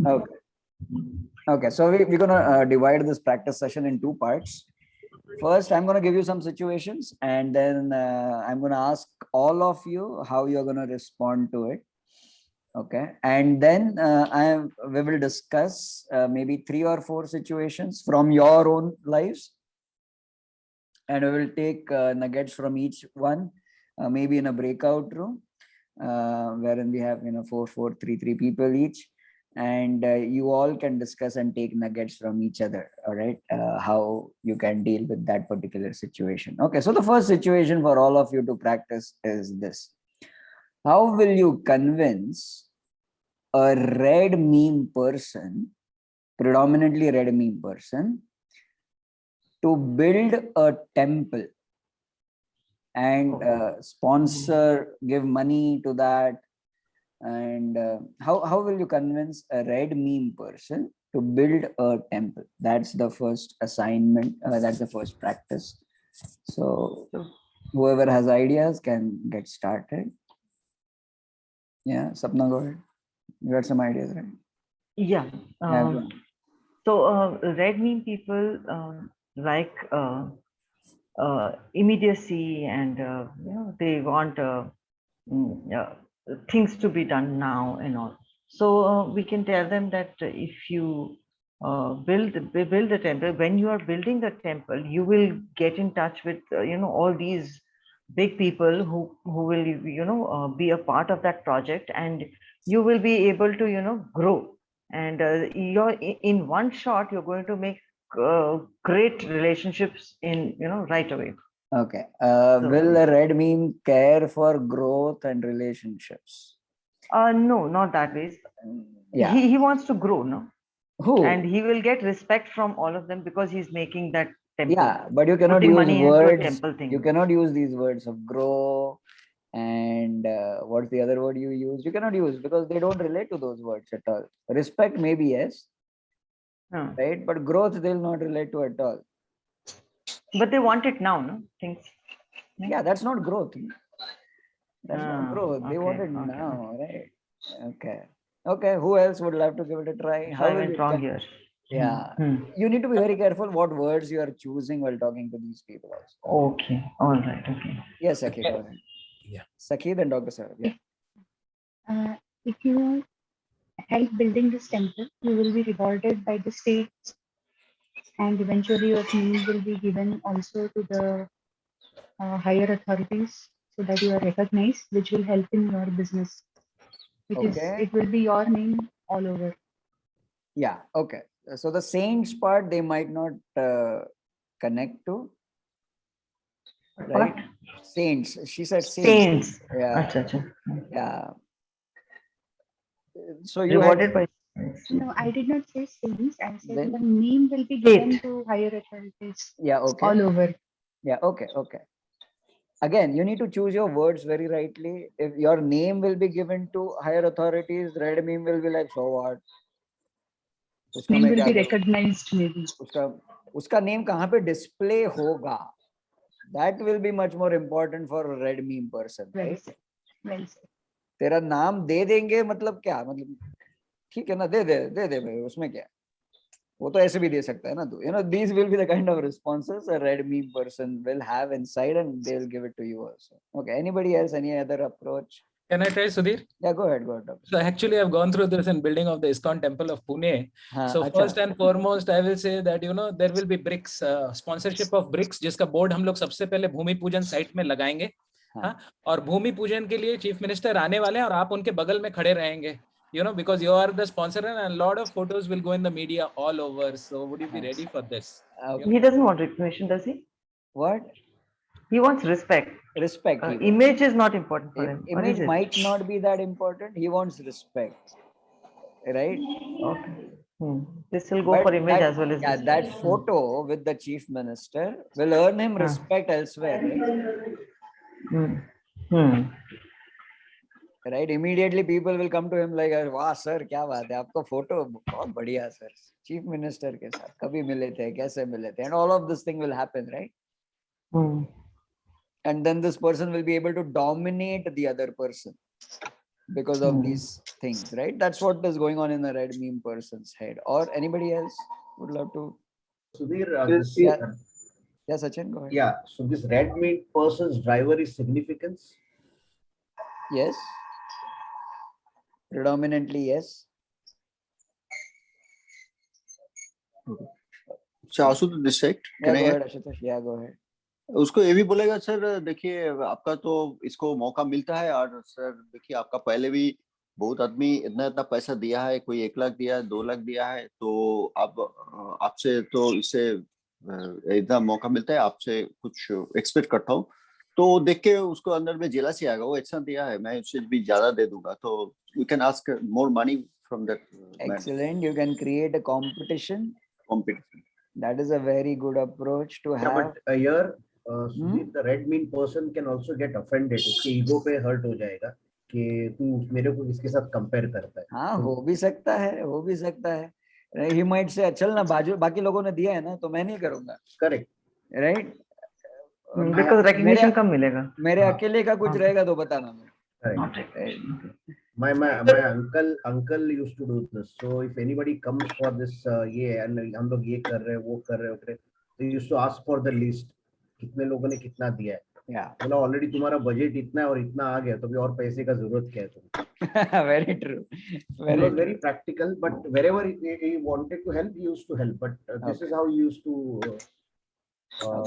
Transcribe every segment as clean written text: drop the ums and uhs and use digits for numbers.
Okay. Okay. So we're gonna divide this practice session in two parts. First, I'm gonna give you some situations, and then I'm gonna ask all of you how you're gonna respond to it. Okay, and then we will discuss maybe 3 or 4 situations from your own lives, and we will take nuggets from each one, maybe in a breakout room, wherein we have 4, 4, 3 people each, and you all can discuss and take nuggets from each other. All right, how you can deal with that particular situation. Okay, so the first situation for all of you to practice is this: how will you convince a red meme person, predominantly red meme person, to build a temple and sponsor, give money to that? And how will you convince a red meme person to build a temple? That's the first assignment. That's the first practice. So whoever has ideas can get started. Yeah, Sapna, go ahead. You got some ideas, right? Yeah. Yeah, go on. So red meme people like immediacy, and they want things to be done now and all. So we can tell them that if you build the temple, when you are building the temple, you will get in touch with all these big people who will be a part of that project, and you will be able to grow, and you're in one shot you're going to make great relationships in right away. Okay. So Will a red meme care for growth and relationships? no, not that way. Yeah. He wants to grow, no, and Who? he will get respect from all of them because he's making that temple, Yeah, but you cannot putting use money into a words. temple You thing. cannot use these words of grow and what's the other word you use? You cannot use because they don't relate to those words at all. Respect, maybe yes, No. right? But growth, they'll not relate to at all. But they want it now, no things. Yeah, that's not growth. That's not growth. They want Okay, it okay, okay. now, right? Okay. Okay. Who else would love to give it a try? So How I will went you? wrong here. Yeah. Hmm. You need to be very careful what words you are choosing while talking to these people also. Okay, all right, okay. Yes, Sakhi, go ahead. Yeah. Sakhi, then Dr. Saurabh. Yeah. If you help building this temple, you will be rewarded by the state, and eventually your name will be given also to the higher authorities so that you are recognized, which will help in your business. Okay. It will be your name all over. Yeah. Okay. So the saints part they might not connect to, right? What? Saints. She said saints. Saints. Yeah. Acha, acha. Yeah. So you had Rewarded by saints. No, I did not say saints. I said your then. name will be given State. to higher authorities Yeah. Okay. all over. Yeah. Okay. Okay. Again, you need to choose your words very rightly. If your name will be given to higher authorities, red meme will be like, so what? उसका Name मैं will क्या be करूं? recognized maybe. उसका उसका name कहाँ पे display होगा? That will be much more important for a red meme person, Well right? said. Well said. तेरा नाम दे देंगे मतलब क्या? मतलब ठीक है ना, दे दे भाई, उसमें क्या? वो तो ऐसे भी दे सकता है ना तू. These will be the kind of responses a red meme person will have inside, and they'll give it to you also. Okay. Anybody else? Any other approach? Can I try, Sudhir? Yeah, go ahead, Doctor. So actually, I've gone through this in building of the ISKCON temple of Pune. हाँ, So अच्छा. first and foremost, I will say that there will be bricks, sponsorship of bricks, जिसका board हम लोग सबसे पहले भूमि पूजन site में लगाएंगे. हाँ. और भूमि पूजन के लिए चीफ मिनिस्टर आने वाले हैं और आप उनके बगल में खड़े रहेंगे. Because you are the sponsor, and a lot of photos will go in the media all over. So would you be ready for this? Okay. He doesn't want recognition, does he? What? He wants respect. Respect. He wants. Image is not important for him. Or is Image it? might not be that important. He wants respect, right? Okay. This will go But for image that, as well as yeah, respect. that photo with the chief minister will earn him respect elsewhere, right? Right? Immediately people will come to him like, वाह sir क्या बात है, आपका photo बहुत बढ़िया sir, chief minister के साथ कभी मिले थे, कैसे मिले थे, and all of this thing will happen, right? And then this person will be able to dominate the other person. because of Hmm. these things, right? That's what is going on in the red meme person's head. Or anybody else would love to? Sudhir, Yeah, yeah, Sachin, go ahead. yeah. So this red meat person's driver is significance. Yes. Predominantly, yes. Ashutosh this side Yeah, go ahead, Ashutosh. Yeah, go ahead. उसको ये भी बोलेगा sir देखिए आपका तो इसको मौका मिलता है और सर देखिए आपका पहले भी बहुत आदमी इतना इतना पैसा दिया है, कोई 1 लाख दिया है, 2 लाख दिया है, तो आप आपसे तो इससे इतना मौका मिलता है, आपसे कुछ एक्सपेक्ट करता हूँ, तो देख के उसको अंदर में जेलसी आएगा, वो इतना दिया है मैं उससे भी ज्यादा दे दूंगा, तो you can ask more money from that Excellent. You can create a competition. Competition. That is a very good approach to Yeah, have. but here, Sudhir, the red meat person can also get offended. उसके ego पे hurt हो जाएगा कि तू मेरे को किसके साथ कंपेयर करता है. हाँ, हो भी सकता है, हो भी सकता है. He might say, चल ना बाकी लोगों ने दिया है ना, तो मैं नहीं करूंगा. Correct. Right? Because recognition कम मिलेगा. मेरे अकेले का कुछ हाँ. रहेगा तो बताना मुझे. Correct. Not recognition. Okay. My uncle used to do this. So if anybody comes for this, ये and हम लोग ये कर रहे हैं, वो कर रहे हैं, they used to ask for the list. कितने लोगों ने कितना दिया है. Yeah. बोला ऑलरेडी तुम्हारा बजट इतना है और इतना आ गया, तो भी और पैसे का जरूरत क्या है तुम्हें. Very true. He Very was true. very practical, but wherever he wanted to help, he used to help. But this Okay. is how he used to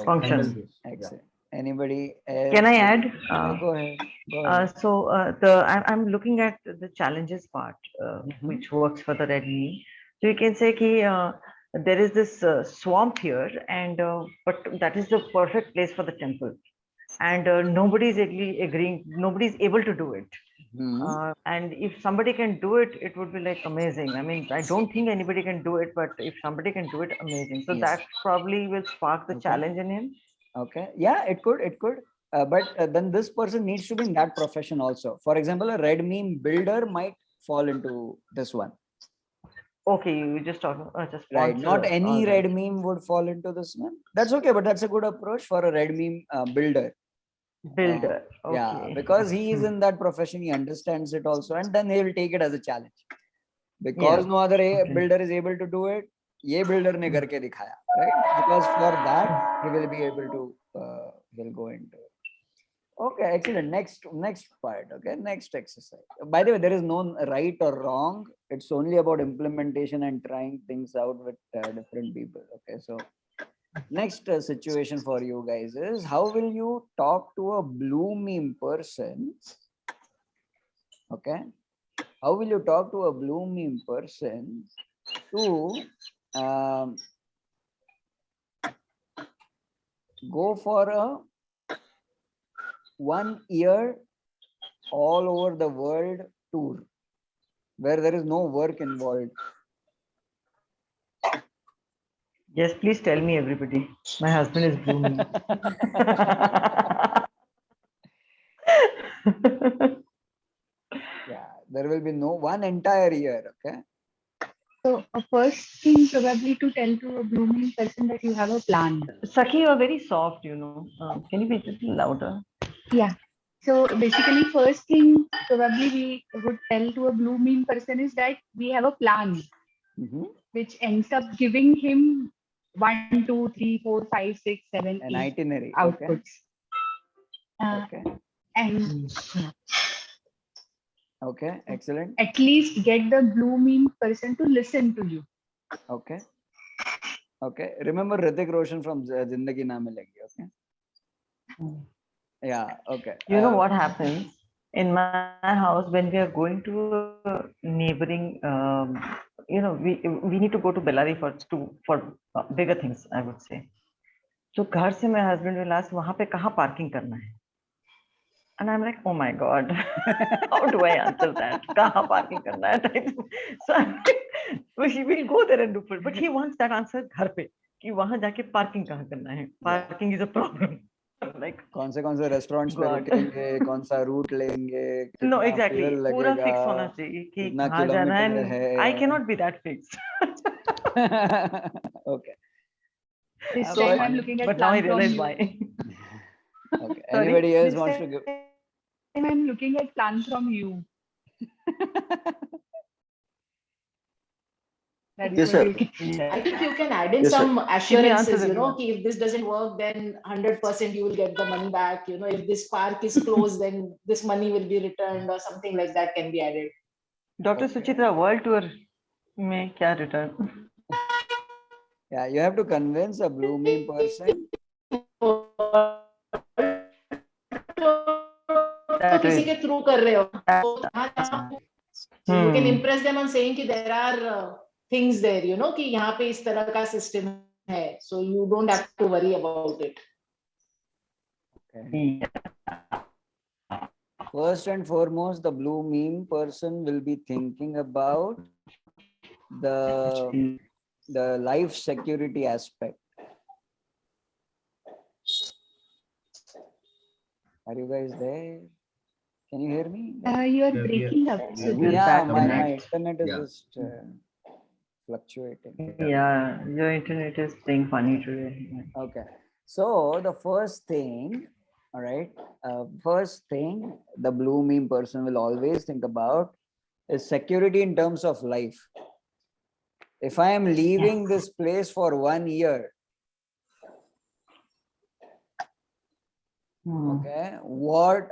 Function. handle this. Yeah. Excellent. Anybody else? Can I add? Yeah, go ahead. Go ahead. So I'm looking at the challenges part, which works for the red meat. So you can say ki, there is this swamp here, and but that is the perfect place for the temple, and nobody is agreeing. Nobody is able to do it. Mhm. And if somebody can do it, it would be like amazing. I mean, I don't think anybody can do it, but if somebody can do it, amazing. So Yes. that probably will spark the Okay. challenge in him. Okay. Yeah, it could. It could. But then this person needs to be in that profession also. For example, a red meme builder might fall into this one. Okay, you just talk just Right. sponsor, Not any all red right. meme would fall into this one. That's okay, but that's a good approach for a red meme builder. Builder. Yeah, Okay. because he is Hmm. in that profession, he understands it also, and then he will take it as a challenge. Because Yeah, no other okay. builder is able to do it, ये builder ने करके दिखाया, right? Because for that he will be able to, he'll go into it. Okay, excellent. Next part. Okay, next exercise. By the way, there is no right or wrong. It's only about implementation and trying things out with different people. Okay, so next situation for you guys is, how will you talk to a blue meme person? Okay, how will you talk to a blue meme person to go for a 1 year all over the world tour where there is no work involved? Yes, please tell me, everybody. My husband is blooming. Yeah, there will be no one entire year. Okay. So first thing probably to tell to a blooming person that you have a plan. Sakhi, you are very soft, you know. Can you be a little louder? Yeah. So basically, first thing probably we would tell to a blooming person is that we have a plan, Mhm. which ends up giving him 1, 2, 3, 4, 5, 6, 7, An 8 itinerary. Okay. outputs. Okay. And Okay. Excellent. at least get the blooming person to listen to you. Okay. Okay. Remember Hrithik Roshan from Zindagi Na Milegi. Okay. Yeah. Okay. You know what happens in my house when we are going to a neighboring, you know, we need to go to Bellary for bigger things, I would say. So घर से my husband will ask वहाँ पे कहाँ parking करना है? And I'm like, oh my God, how do I answer that? कहाँ parking करना है? So I'm like, well, he will go there and do it, but he wants that answer घर पे कि वहाँ जाके parking कहाँ करना है? Parking is a problem. I'm like, कौन से रेस्टोरेंट्स पे God. रुकेंगे, कौन सा रूट लेंगे, No, कितना exactly. fuel पूरा लगेगा, fix होना चाहिए कि कितना कहाँ जाना है. किलोमीटर and I है. cannot be that fixed. Okay. This Ah, time but- I'm looking at But now I plan from realize you. why. Okay. Sorry? Anybody else This wants to time give? I'm looking at plan from you. That is Yes, going sir. to be- I think you can add in Yes, sir. some answer assurances, the you know, question. ki if this doesn't work, then 100% you will get the money back. You know, if this park is closed, then this money will be returned or something like that can be added. Dr. Okay. Suchitra, world tour में क्या return? Yeah, you have to convince a blue meme person. तो किसी के through कर रहे हो तो you can Hmm. impress them on saying कि there are things there, you know, कि यहाँ पे इस तरह का system है, so you don't have to worry about it. Okay. First and foremost, the blue meme person will be thinking about the life security aspect. Are you guys there? Can you hear me? You are breaking up. Yeah, Sudhir. Yeah, back my connect. internet is Yeah. just fluctuating. Yeah, your internet is playing funny today. Okay. So the first thing, all right, first thing the blue meme person will always think about is security in terms of life. If I am leaving this place for 1 year, Hmm. okay,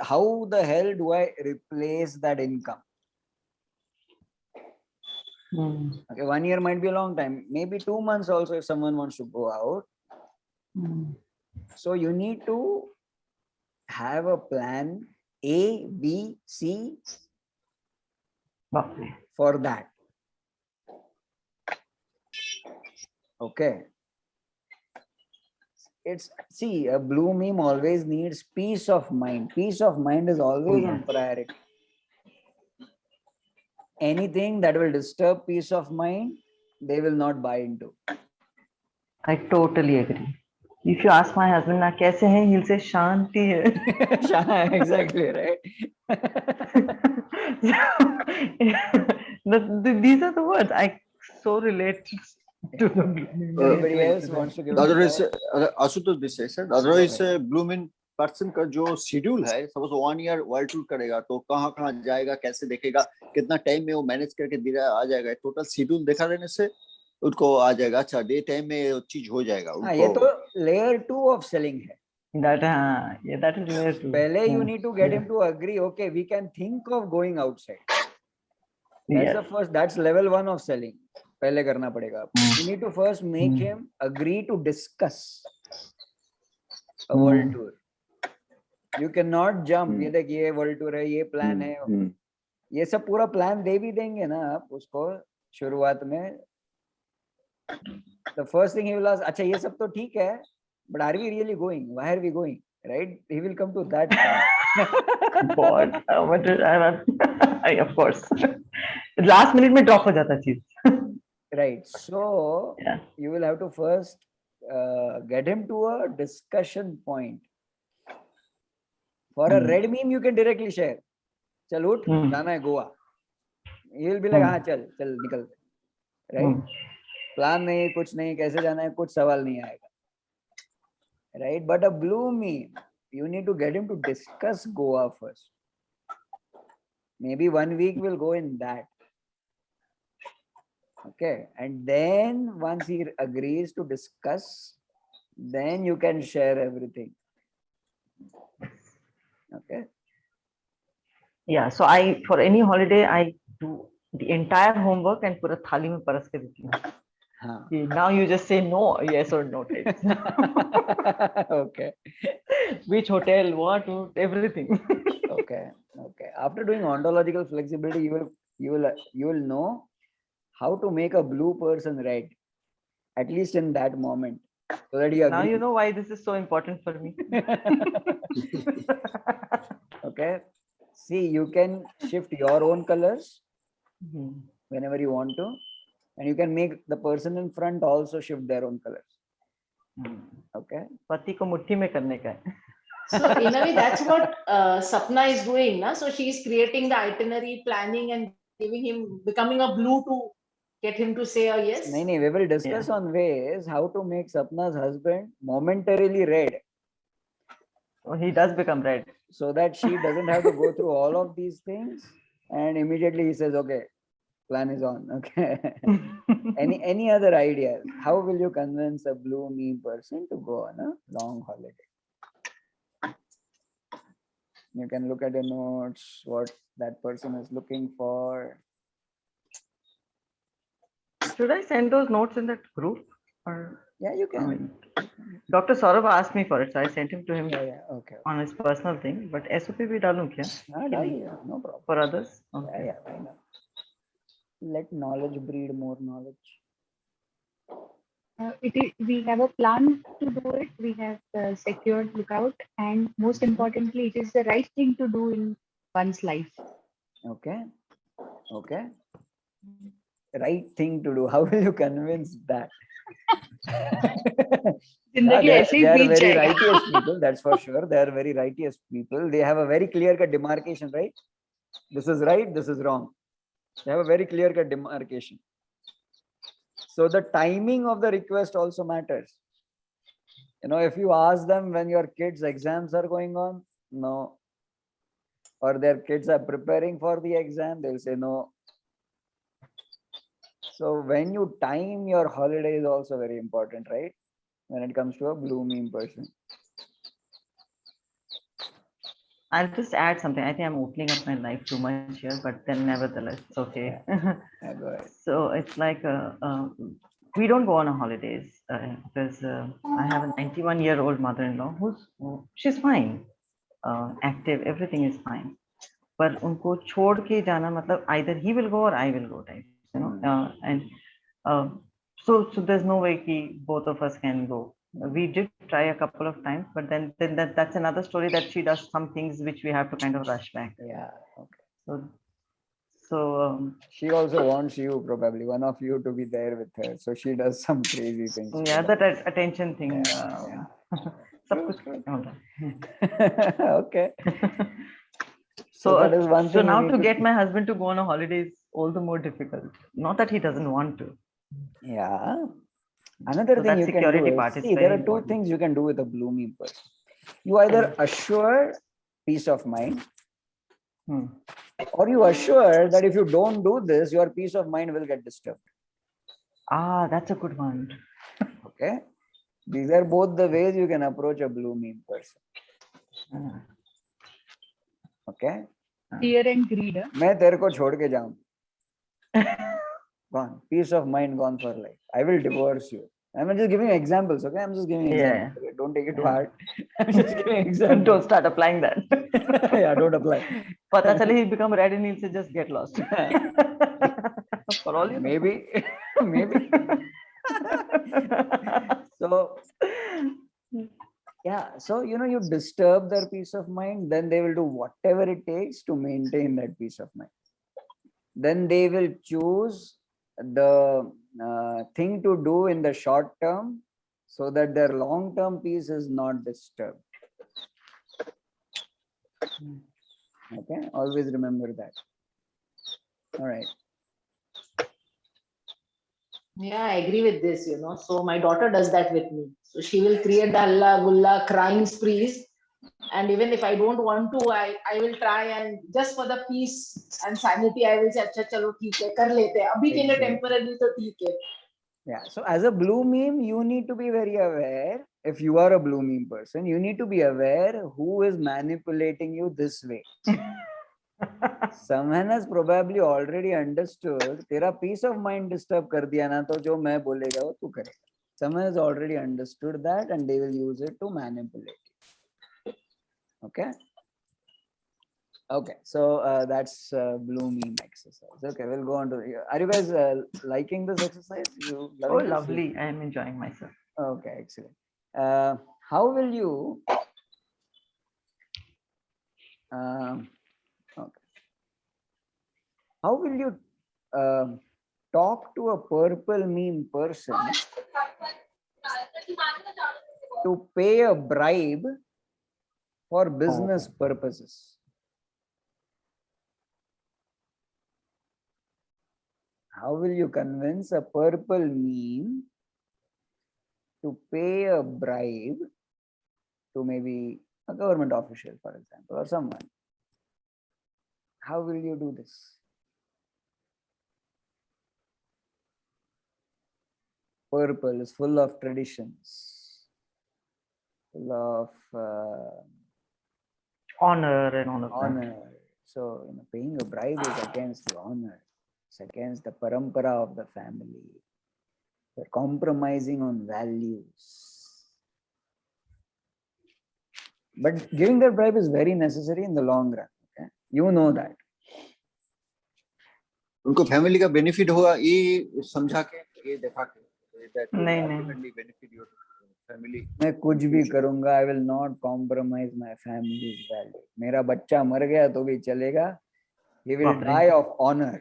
how the hell do I replace that income? Hmm. Okay, 1 year might be a long time, maybe 2 months also if someone wants to go out. Hmm. So you need to have a plan A, B, C Baapre. for that. Okay. See, a blue meme always needs peace of mind. Peace of mind is always on priority. Anything that will disturb peace of mind, they will not buy into. I totally agree. If you ask my husband, na kaise hai, he'll say Shanti hai. Exactly, right? These are the words I so relate to the Anybody else wants to give The a other is try? Ashutosh this is the other is blue min person का जो schedule है suppose 1 year world tour करेगा तो कहाँ कहाँ जाएगा कैसे देखेगा कितना टाइम में वो मैनेज करके दे रहा आ जाएगा टोटल शेड्यूल दिखा देने से उनको आ जाएगा अच्छा डे टाइम में वो चीज हो जाएगा हाँ, ये तो लेयर 2 ऑफ सेलिंग है. that is layer 2. पहले you need to get him to agree, okay, we can think of going outside. That's the first, that's level 1 of selling. पहले करना पड़ेगा. You need to first make him agree to discuss a world tour. You cannot jump. ये देख ये world tour है, ये plan है, ये सब पूरा प्लान दे भी देंगे ना आप उसको शुरुआत में. The first thing he will ask, अच्छा ये सब तो ठीक है, but are we really going? Why are we going? Right? He will come to that God, of course. Last minute में drop हो जाता चीज. Right. So you will have to first get him to a discussion point. For a red meme, you can directly share. चल उठ, जाना है Goa. He will be like, हाँ चल निकल. Right? प्लान नहीं, कुछ नहीं, कैसे जाना है, कुछ सवाल नहीं आएगा. Right? But a blue meme, you need to get him to discuss Goa first. Maybe 1 week will go in that. Okay, and then once he agrees to discuss, then you can share everything. Okay. Yeah, so for any holiday I do the entire homework and पूरा थाली में परस के देती हूँ. Now you just say no, yes or no types. Okay. Which hotel, what, everything. Okay. After doing ontological flexibility, you will know how to make a blue person red, at least in that moment, so that you agree. Now you know why this is so important for me. Okay. See, you can shift your own colors whenever you want to, and you can make the person in front also shift their own colors. Okay. पति को मुट्ठी में करने का है. So in a way, that's what Sapna is doing, na? So she is creating the itinerary, planning, and giving him, becoming a blue to get him to say a yes. No, we will discuss on ways how to make Sapna's husband momentarily red. He does become red. So that she doesn't have to go through all of these things. And immediately he says, okay, plan is on. Okay. Any other ideas? How will you convince a blue meme person to go on a long holiday? You can look at your notes, what that person is looking for. Should I send those notes in that group? Or Yeah, you I can. mean, Dr. Saurabh asked me for it, so I sent him to him Yeah, okay. on his personal thing. But SOP bhi डालूं क्या? Yeah, no problem. For others? Yeah, Okay. yeah, why not? Let knowledge breed more knowledge. We have a plan to do it. We have secured lookout, and most importantly, it is the right thing to do in one's life. Okay. Okay. Right thing to do. How will you convince that? जिंदगी they ऐसे ही are बीत very जाएगा. righteous people, that's for sure. They are very righteous people. They have a very clear cut demarcation, right? This is right, this is wrong. They have a very clear cut demarcation. So the timing of the request also matters. You know, if you ask them when your kids' exams are going on, no. Or their kids are preparing for the exam, they'll say no. So when you time your holiday is also very important, right? When it comes to a blue meme person. I'll just add something. I think I'm opening up my life too much here, but then nevertheless, it's okay. Yeah, go ahead. So it's like we don't go on a holidays because I have a 91-year-old mother-in-law she's fine, active, everything is fine. पर उनको छोड़ के जाना मतलब either he will go or I will go type, you know. And so there's no way कि both of us can go. We did try a couple of times, but then that's another story that she does some things which we have to kind of rush back. Yeah. Okay. So she also wants you, probably one of you, to be there with her. So she does some crazy things. Yeah, that attention thing. Yeah. सब कुछ होता है. Okay. So that is one so thing. now to get my husband to go on a holiday is all the more difficult. Not that he doesn't want to. Yeah. Another So thing that you can security do part is, is see, there very are two important. things you can do with a blue meme person. You either assure peace of mind, or you assure that if you don't do this, your peace of mind will get disturbed. Ah, that's a good one. Okay. These are both the ways you can approach a blue meme person. Okay. Fear and greed. मैं तेरे को छोड़ के जाऊं. Gone. Peace of mind gone for life. I will divorce you. I'm just giving examples, okay? I'm just giving examples. Okay? Don't take it to heart. I'm just giving examples. Don't start applying that. Yeah, don't apply. Pata chale he become red and he'll say just get lost. For all you know. Maybe. Maybe. So yeah, so you disturb their peace of mind, then they will do whatever it takes to maintain that peace of mind. Then they will choose the thing to do in the short term so that their long-term peace is not disturbed. Okay, always remember that. All right. Yeah, I agree with this, So my daughter does that with me. So she will create the halla gulla crying sprees. And even if I don't want to, I will try, and just for the peace and sanity, I will say, अच्छा चलो ठीक है कर लेते हैं अभी के लिए temporarily तो ठीक है. Yeah, so as a blue meme, you need to be very aware. If you are a blue meme person, you need to be aware who is manipulating you this way. Someone has probably already understood. तेरा peace of mind disturb कर दिया ना तो जो मैं बोलेगा वो तू करेगा. Someone has already understood that and they will use it to manipulate. Okay. Okay, so that's blue meme exercise. Okay, we'll go on to. Are you guys liking this exercise? You loving this? Lovely! I am enjoying myself. Okay, excellent. How will you? Okay. How will you talk to a purple meme person to pay a bribe for business purposes? How will you convince a purple meme to pay a bribe to maybe a government official, for example, or someone? How will you do this? Purple is full of traditions, full of Honor and all of that. honor. So, paying a bribe is against the honor. It's against the parampara of the family. They're compromising on values. But giving that bribe is very necessary in the long run. Okay? You know that. उनको family का benefit होगा ये समझा के, ये देखा के that will नहीं, नहीं। ultimately benefit your family. मैं कुछ भी करूंगा, I will not compromise my family's value. मेरा बच्चा मर गया तो भी चलेगा. He will बाप रे। die of honor.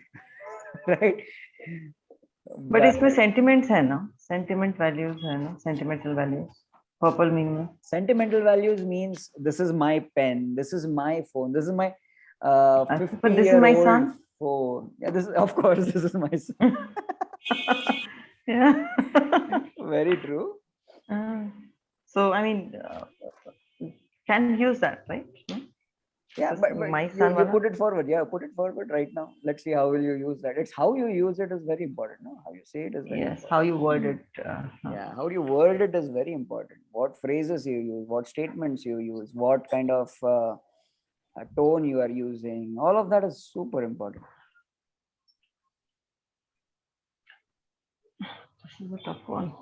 Right? But इसमें sentiments है ना, sentiment values है ना, sentimental values. Purple meaning. Sentimental values means this is my pen, this is my phone, this is my But 50 this is year my old son. phone. Yeah, this is, of course, this is my son. Yeah. Very true. So I mean, can use that, right? No? Yeah, This but is you, my you son wala? put it forward. Yeah, put it forward right now. Let's see how will you use that. It's how you use it is very important. No, how you say it is very Yes, important. how you word it. Yeah, how do you word it is very important. What phrases you use, what statements you use, what kind of tone you are using. All of that is super important. This is a tough one.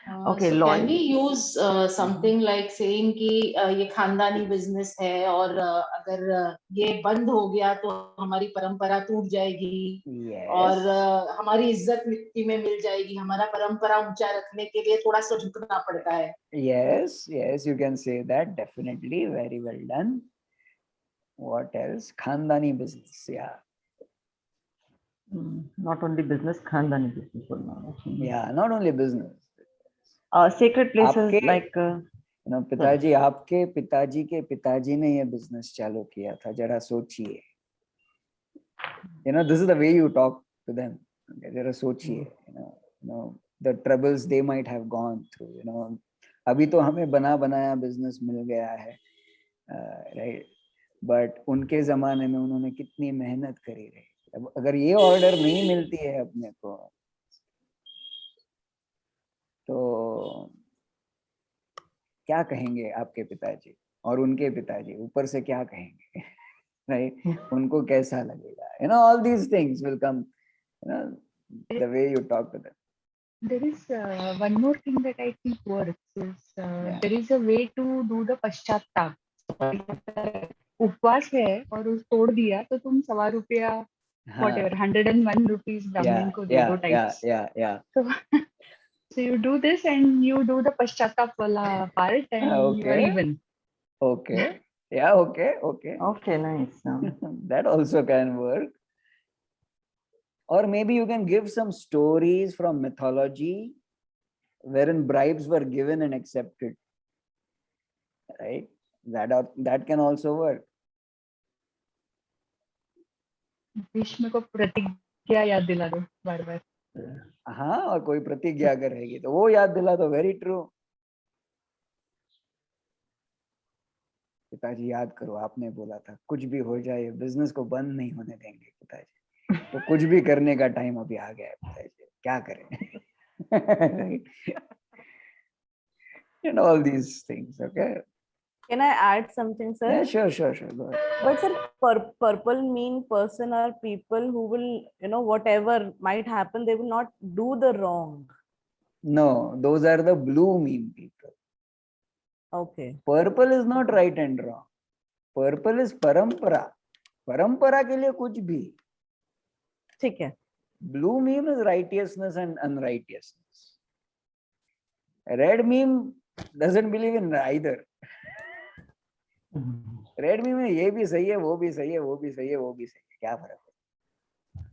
So Lloyd. can we use something like saying कि ये खानदानी business है और अगर ये बंद हो गया तो हमारी परंपरा टूट जाएगी और Yes. हमारी इज्जत मिट्टी में मिल जाएगी, हमारा परंपरा ऊंचा रखने के लिए थोड़ा सा झुकना पड़ता है. Yes, yes, you can say that. Definitely. Very well done. What else? Khandani business. Yeah. Not only business, khandani business. Yeah, not only business. Sacred places आपके- like. पिताजी आपके पिताजी के पिताजी ने ये बिजनेस चालू किया था. जरा सोचिए. This is the way you talk to them. जरा सोचिए. The troubles they might have gone through. अभी तो हमें बना बनाया बिजनेस मिल गया है, राइट. बट उनके जमाने में उन्होंने कितनी मेहनत करी रही. अब अगर ये ऑर्डर नहीं मिलती है अपने को तो क्या कहेंगे आपके पिताजी और उनके पिताजी ऊपर से क्या कहेंगे, राइट. उनको कैसा लगेगा. All these things will come, the way you talk to them. There is one more thing that I think works is there is a way to do the पश्चाताप. उपवास है और उस तोड़ दिया तो तुम ₹1.25 whatever 101 rupees ब्राह्मण को दे दो types. Yeah. So you do this and you do the पश्चाताप वाला part and you are Okay. even. Okay. Yeah. Okay. Okay, nice. That also can work. Or maybe you can give some stories from mythology wherein bribes were given and accepted, right? That can also work. Bhishma को प्रतिज्ञा याद दिला दो बार-बार. हाँ, और कोई प्रतिज्ञा अगर रहेगी तो वो याद दिला दो. Very true. पिताजी याद करो, आपने बोला था कुछ भी हो जाए बिजनेस को बंद नहीं होने देंगे पिताजी. तो कुछ भी करने का टाइम अभी आ गया है पिताजी, क्या करें. Right? And all these things. Okay. Can I add something, sir? Yeah, sure. Go ahead. But sir, purple mean person or people who will, whatever might happen, they will not do the wrong. No, those are the blue meme people. Okay. Purple is not right and wrong. Purple is parampara. Parampara के लिए कुछ भी. ठीक है. Blue meme is righteousness and unrighteousness. Red meme doesn't believe in either. Red meme में ये भी सही है, वो भी सही है, वो भी सही है, वो भी सही है. क्या फर्क है?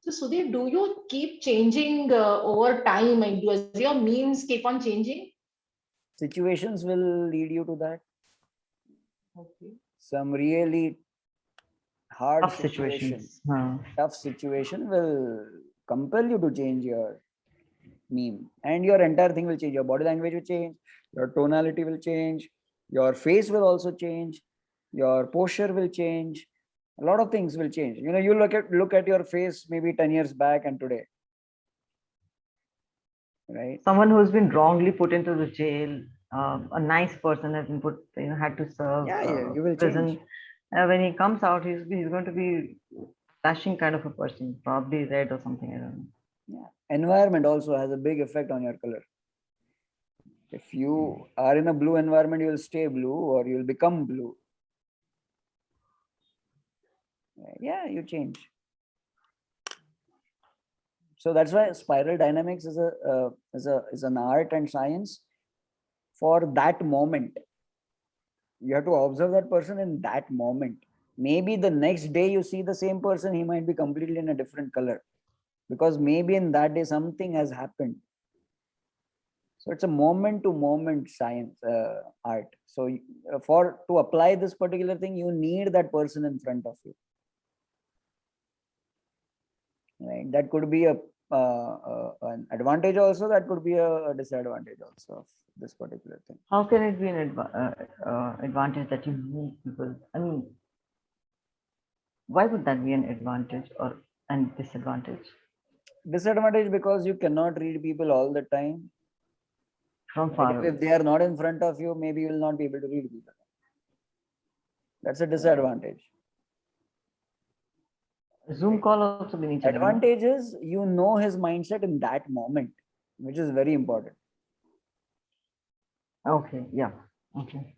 So Sudeep, do you keep changing over time? And does your memes keep on changing? Situations will lead you to that. Okay. Some really hard Tough situations. tough situation will compel you to change your meme, and your entire thing will change. Your body language will change, your tonality will change, your face will also change, your posture will change, a lot of things will change. You know, you look at your face maybe 10 years back and today, right? Someone who's been wrongly put into the jail, a nice person has been put, you know, had to serve Yeah, you will prison. change. When he comes out, he's going to be flashing kind of a person, probably red or something. I don't know. Yeah, environment also has a big effect on your color. If you are in a blue environment, you will stay blue or you will become blue. Yeah, you change. So that's why spiral dynamics is an art and science for that moment. You have to observe that person in that moment. Maybe the next day you see the same person, he might be completely in a different color, because maybe in that day something has happened. So it's a moment to moment science, art. So to apply this particular thing, you need that person in front of you. Right? That could be an advantage also, that could be a disadvantage also of this particular thing. How can it be an advantage that you meet people? I mean, why would that be an advantage or an disadvantage? Disadvantage because you cannot read people all the time. From Right? far away. If they are not in front of you, maybe you will not be able to read people. That's a disadvantage. Zoom call also भी नहीं चलेगा ना? Advantage is you know his mindset in that moment, which is very important. Okay, yeah. Okay.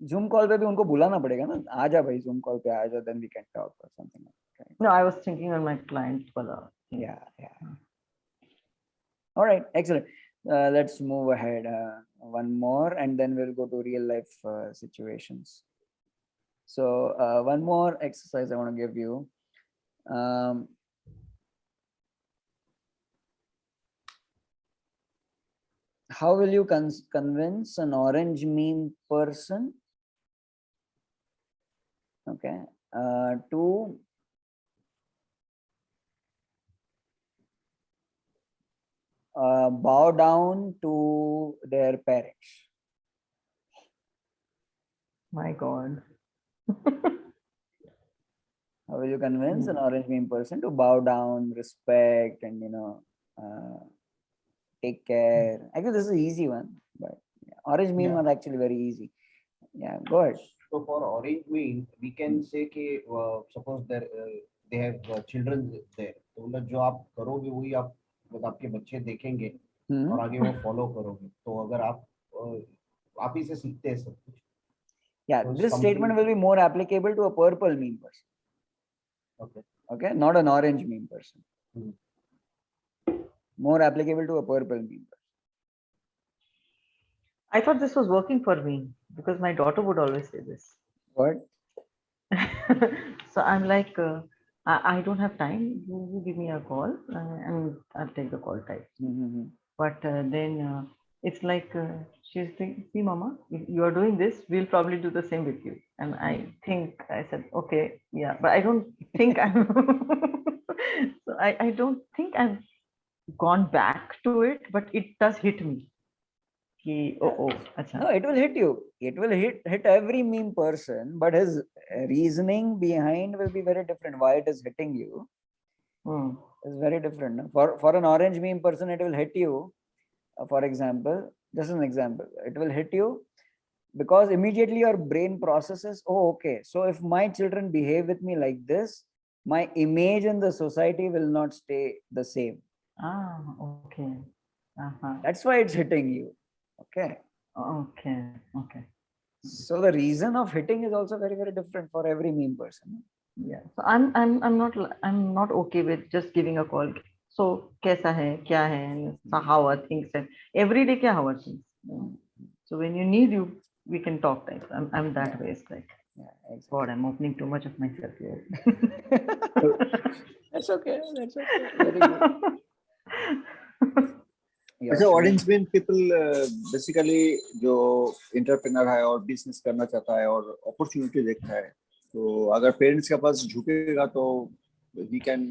Zoom call पे भी उनको बुलाना पड़ेगा ना, आजा भाई Zoom call पे आजा, then we can talk or something like that. Right? No, I was thinking on my client wala. Yeah. All right, excellent. Let's move ahead. One more, and then we'll go to real life situations. So one more exercise I want to give you. How will you convince an orange meme person, okay, to bow down to their parents? My God. How will you convince an orange meme person to bow down, respect, and take care? Actually, this is an easy one, but orange meme are actually very easy. Yeah, go ahead. So for orange meme, we can say कि suppose they have children there. तो मतलब जो आप करोगे वही आप मतलब आपके बच्चे देखेंगे और आगे वो follow करोगे. तो अगर आप ही से सीखते हैं सब कुछ. Yeah, So this statement will be more applicable to a purple meme person. Okay, not an orange meme person. More applicable to a purple meme person. I thought this was working for me because my daughter would always say this. What? So I'm like, I don't have time. You give me a call and I'll take the call type. But then it's like she's thinking, see, Mama, if you are doing this, we'll probably do the same with you. And I said, okay, yeah, but I don't think I'm. So I don't think I've gone back to it, but it does hit me. No, it will hit you. It will hit every meme person, but his reasoning behind will be very different. Why it is hitting you is very different. For an orange meme person, it will hit you. For example, just an example, it will hit you because immediately your brain processes, oh, okay, so if my children behave with me like this, my image in the society will not stay the same. Okay. That's why it's hitting you. Okay. So the reason of hitting is also very, very different for every meme person. Yeah. So I'm not okay with just giving a call. So kaisa hai, kya hai, how are things, and every day kya how are things. So when you need we can talk. Like I'm that way. It's like, exactly. God, I'm opening too much of myself here. That's okay. Very good. अच्छा, orange man people basically जो entrepreneur है और business करना चाहता है और opportunity देखता है, तो अगर पेरेंट्स के पास झुकेगा तो he can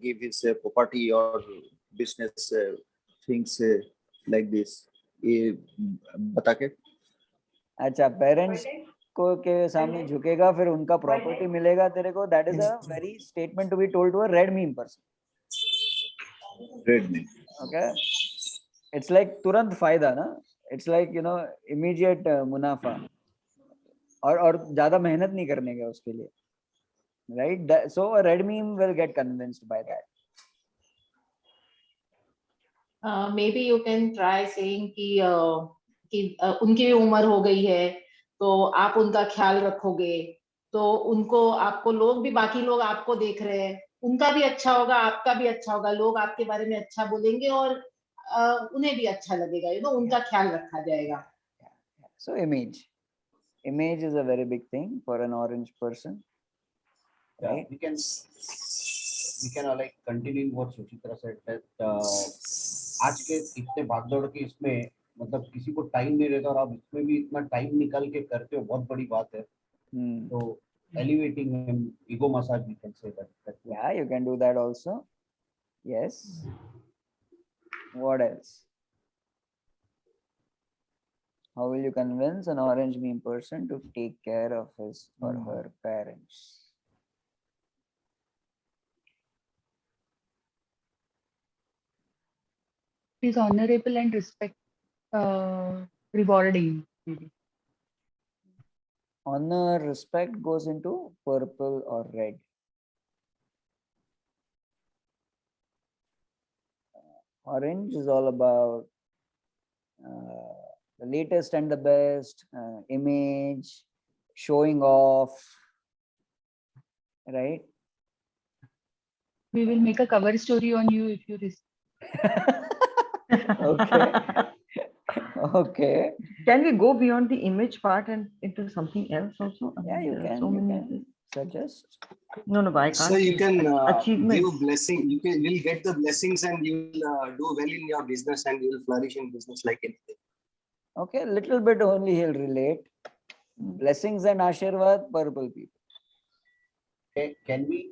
give his property or business things like this. ये बता के अच्छा, पेरेंट्स को के सामने झुकेगा, फिर उनका प्रॉपर्टी मिलेगा तेरे को. That is a very statement to be told to a red meme person. Red में. ओके, इट्स लाइक तुरंत फायदा ना. इट्स लाइक इमीडिएट मुनाफा, और ज्यादा मेहनत नहीं करने का उसके लिए, right? So a red meme will get convinced by that. maybe you can try saying कि उनकी भी उम्र हो गई है, तो आप उनका ख्याल रखोगे, तो उनको आपको लोग भी, बाकी लोग आपको देख रहे हैं, उनका भी अच्छा होगा, आपका भी अच्छा होगा, लोग आपके बारे में अच्छा बोलेंगे और उन्हें भी अच्छा लगेगा, उनका ख्याल रखा जाएगा. So image is a very big thing for an orange person. Yeah, Right? we can like continuing what Suchitra said, that आज के इतने भागदौड़ के इसमें मतलब किसी को टाइम नहीं रहता, और आप इसमें भी इतना टाइम निकाल के करते हो, बहुत बड़ी बात है. तो elevating him, ego massage, we can say that. Yeah, you can do that also. Yes. What else? How will you convince an orange meme person to take care of his or her parents? Is honorable and respect rewarding. Maybe. Honor, respect goes into purple or red. Orange is all about the latest and the best, image, showing off, right? We will make a cover story on you if you Okay. Okay. Can we go beyond the image part and into something else also? I Yeah, mean, you there are can. so You many can suggest. No, but I can't. So you can achievements. give blessing. You'll get the blessings, and you'll do well in your business, and you'll flourish in business like anything. Okay, little bit only he'll relate. Blessings and Ashirwad, purple people. Can we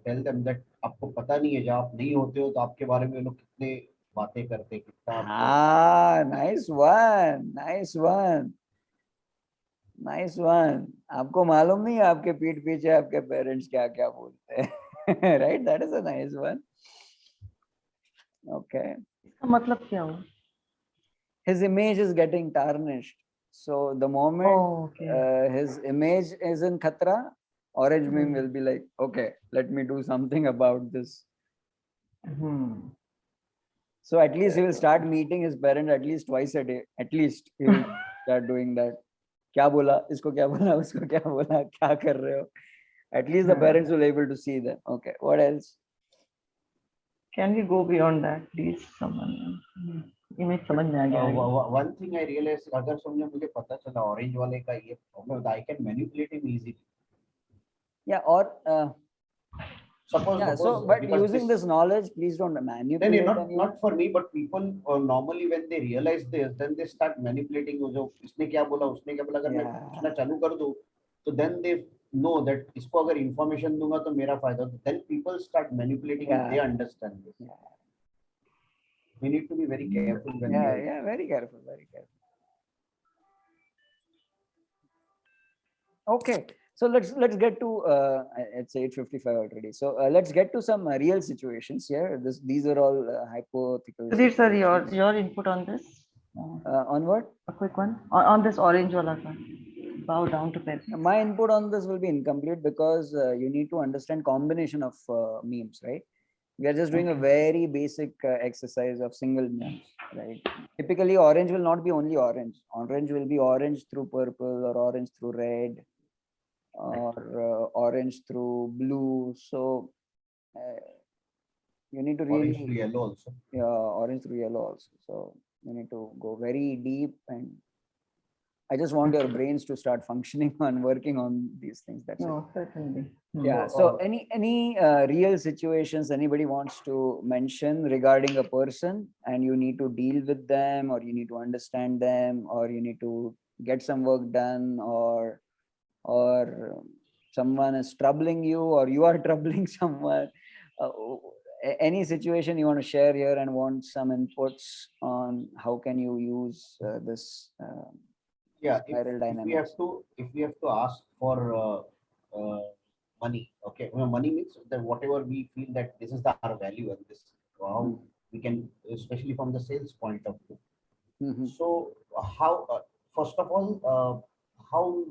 tell them that आपको पता नहीं है, जब आप नहीं होते हो तो आपके बारे में लोग कितने बातें करते हैं, कितना nice one, nice one, nice one. आपको मालूम नहीं है आपके पीठ पीछे आपके पेरेंट्स क्या क्या बोलते हैं. Right? That is a nice one. Okay. इसका मतलब क्या हुआ? His image is getting tarnished. So the moment his image is in khatra, orange meme will be like, okay, let me do something about this. So at least he will start meeting his parents at least twice a day. At least he will start doing that. क्या बोला, इसको क्या बोला, उसको क्या बोला, क्या कर रहे हो? At least the parents will be able to see them. Okay, what else? Can we go beyond that, please? Someone. Image समझ में आ गया. One thing I realized, अगर समझे मुझे पता चला orange वाले का ये problem, I can manipulate him easily. Yeah, or suppose, but using this knowledge, please don't manipulate. Then not for me, but people normally when they realize this, then they start manipulating. जो इसने क्या बोला, उसने क्या बोला, अगर मैं पूछना चालू कर दूँ, तो then they know that इसको अगर information दूंगा तो मेरा फायदा. Then people start manipulating and they understand this. We need to be very careful when very careful, very careful. Okay, so let's get to it's 8:55 already. So let's get to some real situations here. These are all hypothetical. Sudhir sir, your input on this? On what? A quick one on this orange wala ka. Bow down to parents. My input on this will be incomplete because you need to understand combination of memes, right? We are just doing a very basic exercise of single memes, right? Typically, orange will not be only orange. Orange will be orange through purple, or orange through red, or orange through blue. So you need to really orange through yellow also. Yeah, orange through yellow also. So you need to go very deep, and I just want your brains to start functioning on working on these things. That's it. Certainly. Yeah. So any real situations anybody wants to mention regarding a person, and you need to deal with them, or you need to understand them, or you need to get some work done, or someone is troubling you, or you are troubling someone. any situation you want to share here and want some inputs on how can you use this Yeah, spiral if dynamics? if we have to ask for money, okay, well, money means that whatever we feel that this is our value and this how we can, especially from the sales point of view. So how first of all, how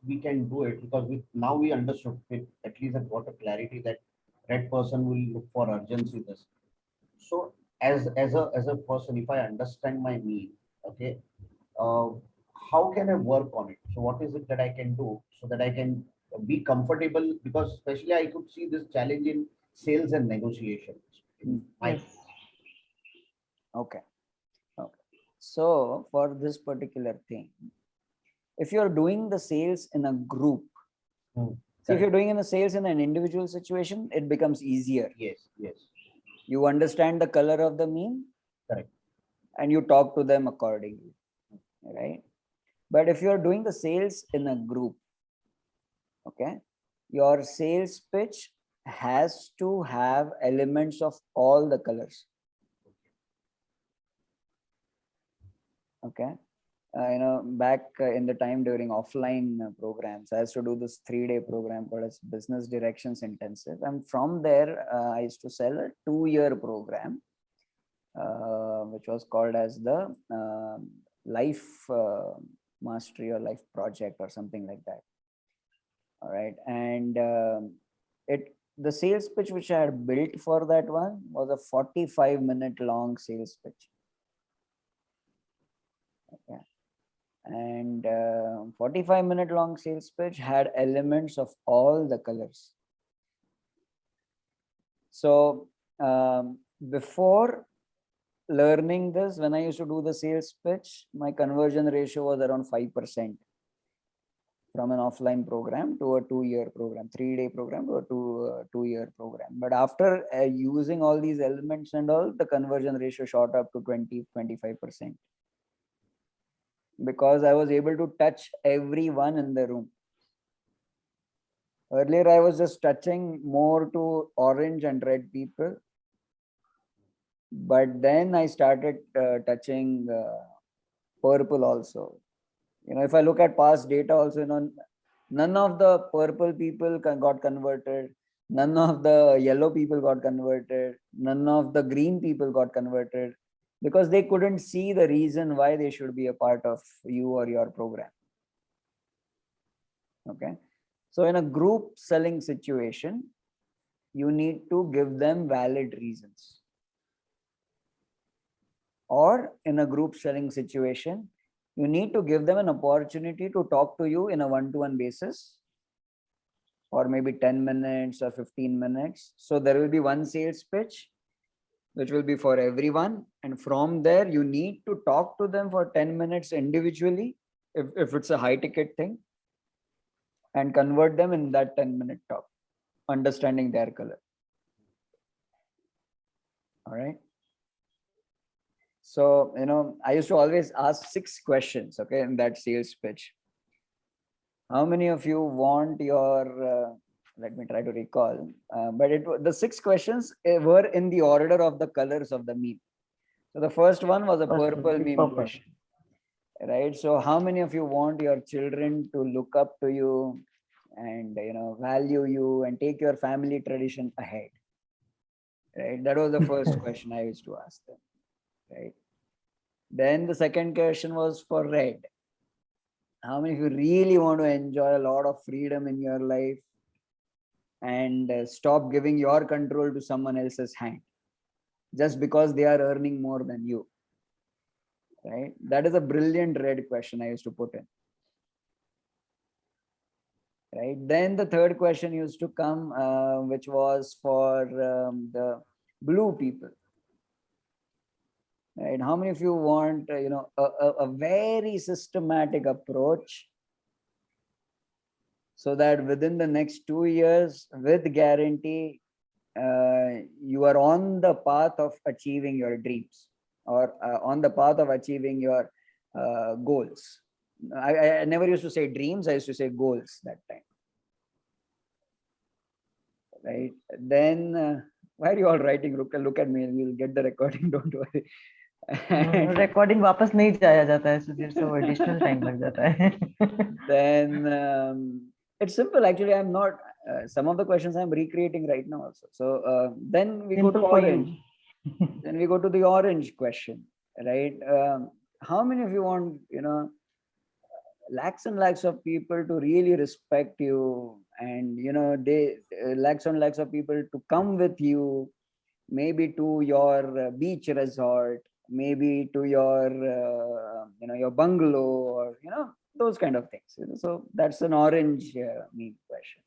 we can do it, because now we understood it, at least have got a clarity that red person will look for urgency this. So as a person, if I understand my need, okay, uh, how can I work on it? So what is it that I can do so that I can be comfortable? Because especially I could see this challenge in sales and negotiations. Yes. Okay. Okay. So for this particular thing, if you're doing the sales in a group, so if you're doing in a sales in an individual situation, it becomes easier. Yes, yes. You understand the color of the meme. Correct. And you talk to them accordingly, right? But if you're doing the sales in a group, okay, your sales pitch has to have elements of all the colors. Okay. Back in the time during offline programs, I used to do this 3-day program called as Business Directions Intensive. And from there, I used to sell a 2-year program, which was called as the Life Mastery or Life Project or something like that. All right. And the sales pitch which I had built for that one was a 45-minute long sales pitch. Okay. And 45-minute long sales pitch had elements of all the colors. So before learning this, when I used to do the sales pitch, my conversion ratio was around 5% from an offline program to a 2-year program, 3-day program to a 2-year program. But after using all these elements and all, the conversion ratio shot up to 20-25%. Because I was able to touch everyone in the room. Earlier, I was just touching more to orange and red people. But then I started touching purple also. If I look at past data also, none of the purple people got converted. None of the yellow people got converted. None of the green people got converted, because they couldn't see the reason why they should be a part of you or your program. Okay. So in a group selling situation, you need to give them valid reasons. Or in a group selling situation, you need to give them an opportunity to talk to you in a one-to-one basis, or maybe 10 minutes or 15 minutes. So there will be one sales pitch, which will be for everyone. And from there, you need to talk to them for 10 minutes individually, if it's a high ticket thing, and convert them in that 10-minute talk, understanding their color. All right. So, I used to always ask 6 questions, okay, in that sales pitch. How many of you want your, let me try to recall, but the 6 questions were in the order of the colors of the meme. So the first one was a purple meme question, right? So how many of you want your children to look up to you and, value you and take your family tradition ahead, right? That was the first question I used to ask them. Right. Then the second question was for red. How many of you really want to enjoy a lot of freedom in your life and stop giving your control to someone else's hand just because they are earning more than you? Right. That is a brilliant red question I used to put in. Right. Then the third question used to come, which was for the blue people. Right? How many of you want, a very systematic approach so that within the next 2 years, with guarantee, you are on the path of achieving your dreams, or on the path of achieving your goals? I never used to say dreams, I used to say goals that time. Right. Then Why are you all writing? Look at me, and you'll get the recording. Don't worry. Recording वापस नहीं जाया जाता है Sudhir, so additional time लग जाता है. Then it's simple. Actually, I'm not. Some of the questions I'm recreating right now also. So then we go to Simple for you. orange. Then we go to the orange question, right? How many of you want, lakhs and lakhs of people to really respect you, and they lakhs and lakhs of people to come with you, maybe to your beach resort, maybe to your your bungalow, or those kind of things. So that's an orange meme question.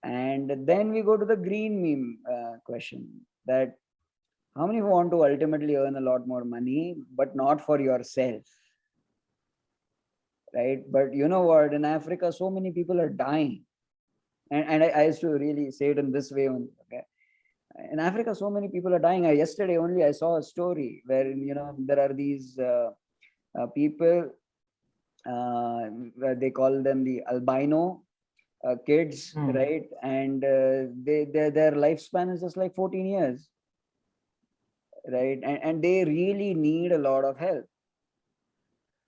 And then we go to the green meme question, that how many want to ultimately earn a lot more money, but not for yourself, right? But you know what, in Africa, so many people are dying. And I used to really say it in this way only, okay? In Africa, so many people are dying. Yesterday only I saw a story where there are these people, they call them the albino kids, right? And their lifespan is just like 14 years, right? And they really need a lot of help.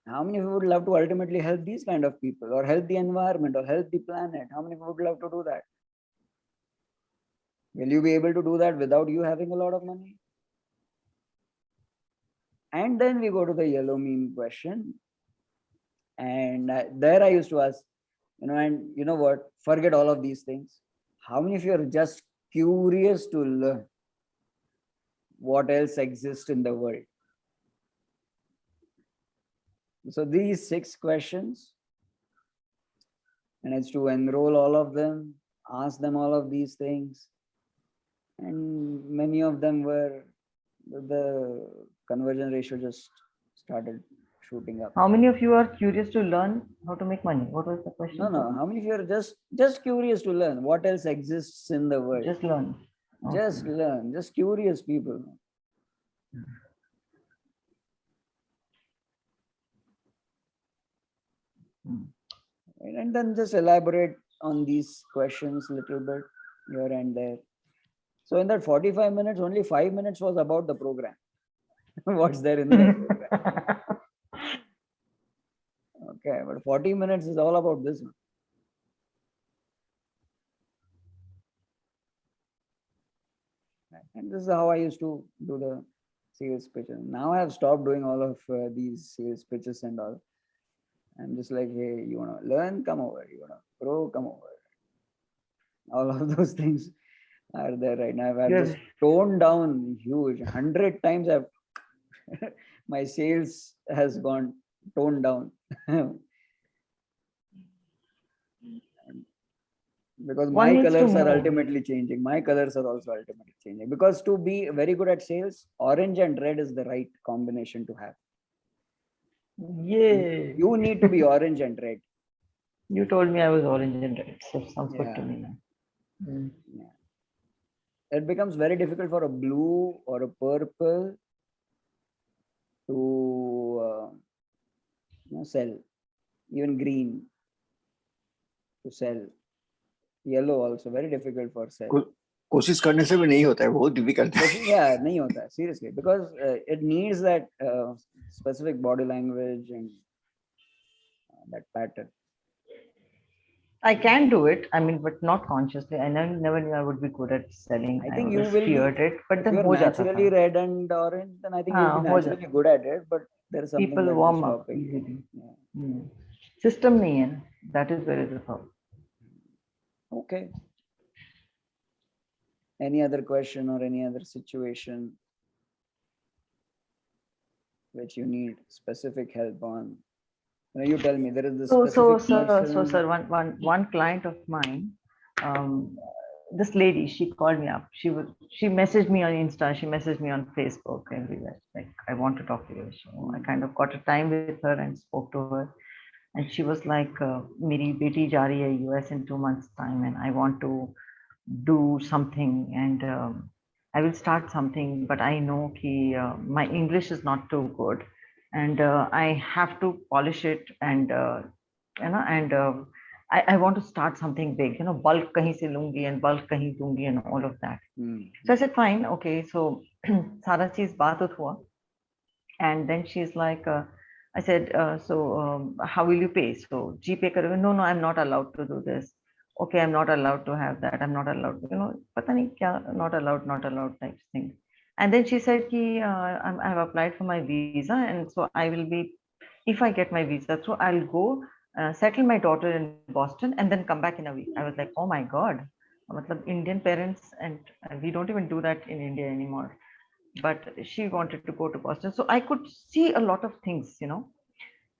How many of you would love to ultimately help these kind of people, or help the environment, or help the planet? How many of you would love to do that? Will you be able to do that without you having a lot of money? And then we go to the yellow meme question. And there I used to ask, and you know what, forget all of these things. How many of you are just curious to learn what else exists in the world? So these 6 questions, and it's to enroll all of them, ask them all of these things. And many of them were, the conversion ratio just started shooting up. How many of you are curious to learn how to make money? What was the question? No. How many of you are just curious to learn what else exists in the world? Just learn. Just learn. Just curious people. And then just elaborate on these questions a little bit here and there. So in that 45 minutes, only 5 minutes was about the program. What's there in the program? Okay, but 40 minutes is all about this one. And this is how I used to do the sales pitches. Now I have stopped doing all of these sales pitches and all. I'm just like, hey, you want to learn? Come over. You want to grow? Come over. All of those things are there right now. I've just toned down huge. 100 times I've my sales has gone toned down. Because my colors are ultimately changing. My colors are also ultimately changing. Because to be very good at sales, orange and red is the right combination to have. Yeah. You need to be orange and red. You told me I was orange and red, so sounds good to me now. Yeah. It becomes very difficult for a blue or a purple to sell. Even green to sell. Yellow also very difficult for sell. कोशिश करने से भी नहीं होता है, बहुत difficult है. Yeah, नहीं होता है, seriously, because it needs that specific body language and that pattern. I can do it, I mean, but not consciously. I never knew I would be good at selling. I think I you will feared it, but then you're naturally red and orange, then I think you'll be naturally good at it, but there is something people warm up easily. Yeah. System nahi hai, that is where is the problem. Okay. Any other question or any other situation which you need specific help on? You tell me. There is this So sir, one client of mine, this lady, she called me up. She messaged me on Insta. She messaged me on Facebook, everywhere. Like, I want to talk to you. So I kind of got a time with her and spoke to her. And she was like, "Meri beti ja rahi hai US in 2 months' time, and I want to do something, and I will start something, but I know that my English is not too good, and I have to polish it, and I want to start something big, bulk kahin se lungi and bulk kahin dungi and all of that. So I said, fine, okay. So sara cheez baat hua. And then she's like, I said, how will you pay? So GPay karoge? No, I'm not allowed to do this. Okay, I'm not allowed to have that. I'm not allowed to, pata nahi kya, not allowed type thing. And then she said, I have applied for my visa, and so I will be, if I get my visa through, I'll go settle my daughter in Boston and then come back in a week. I was like, oh my God, matlab Indian parents, and we don't even do that in India anymore. But she wanted to go to Boston, so I could see a lot of things,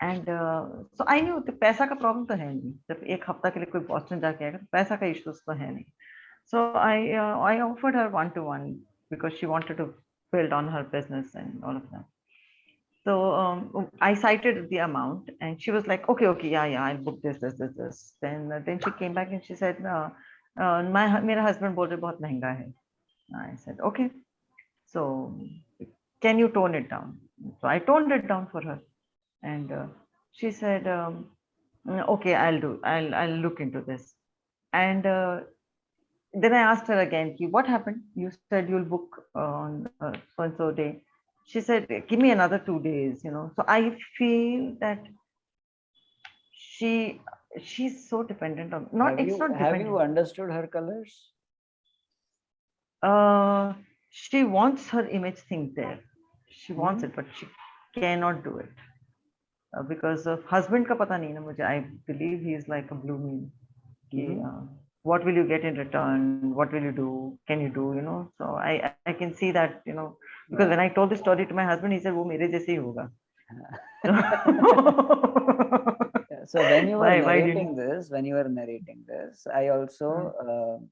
and so I knew the paisa ka problem to hai nahi. Jab ek hafta ke liye koi Boston jaake aayega, to paisa ka issues to hai nahi. So I offered her 1-to-1 because she wanted to build on her business and all of that. So I cited the amount, and she was like, okay, yeah, I'll book this. Then she came back and she said, mera husband bol rahe bahut mehenga hai. I said, okay. So can you tone it down? So I toned it down for her, and she said, okay, I'll look into this. And then I asked her again, what happened? You said you'll book on so and so day. She said, give me another 2 days, So I feel that she's so dependent on, have you understood her colors? She wants her image thing there. She wants it, but she cannot do it because of husband ka pata nahi na mujhe. I believe he is like a blue mean. What will you get in return? What will you do? Can you do? So I can see that, because when I told the story to my husband, he said, "Wo mere jaise hi hoga." So when you were narrating this, I also